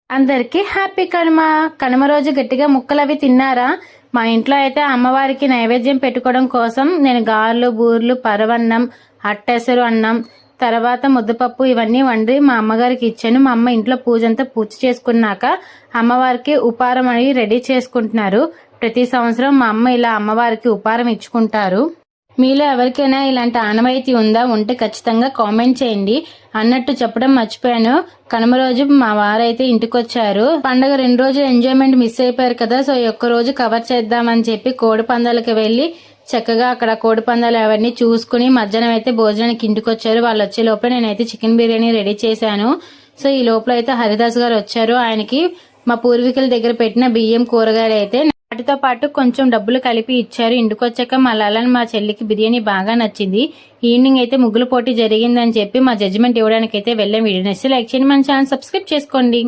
అందరికి హ్యాపీ కనుమ రోజు గట్టిగా ముక్కలు అవి తిన్నారా? మా ఇంట్లో అయితే అమ్మవారికి నైవేద్యం పెట్టుకోవడం కోసం నేను గారెలు, బూర్లు, పరవన్నం, అట్టెసరు అన్నం, తర్వాత ముద్దపప్పు ఇవన్నీ వండి మా అమ్మగారికి ఇచ్చాను. మా అమ్మ ఇంట్లో పూజ చేసుకున్నాక అమ్మవారికి ఉపారం అని రెడీ చేసుకుంటున్నారు. ప్రతి సంవత్సరం మా అమ్మ ఇలా అమ్మవారికి ఉపారం ఇచ్చుకుంటారు. మీలో ఎవరికైనా ఇలాంటి ఆనవాయితీ ఉంటే ఖచ్చితంగా కామెంట్ చేయండి. అన్నట్టు చెప్పడం మర్చిపోయాను, కనుమ రోజు మా వారైతే ఇంటికి వచ్చారు. పండగ 2 రోజులు ఎంజాయ్మెంట్ మిస్ అయిపోయారు కదా, సో ఈ ఒక్క రోజు కవర్ చేద్దామని చెప్పి కోడి పందాలకి వెళ్లి చక్కగా అక్కడ కోడి పందాలు అవన్నీ చూసుకుని మధ్యాహ్నం అయితే భోజనానికి ఇంటికి వచ్చారు. వాళ్ళు వచ్చే లోపల నేనైతే చికెన్ బిర్యానీ రెడీ చేశాను. సో ఈ లోపల అయితే హరిదాస్ గారు వచ్చారు. ఆయనకి మా పూర్వీకుల దగ్గర పెట్టిన బియ్యం, కూరగాయలు అయితే వాటితో పాటు కొంచెం డబ్బులు కలిపి ఇచ్చారు. ఇంటికి వచ్చాక మా లాలని మా చెల్లికి బిర్యానీ బాగా నచ్చింది. ఈవినింగ్ అయితే ముగ్గుల పోటీ జరిగిందని చెప్పి మా జడ్జిమెంట్ ఇవ్వడానికి అయితే వెళ్ళాం. వీడియో నచ్చితే లైక్ చేయండి, మన ఛానల్ సబ్స్క్రైబ్ చేసుకోండి.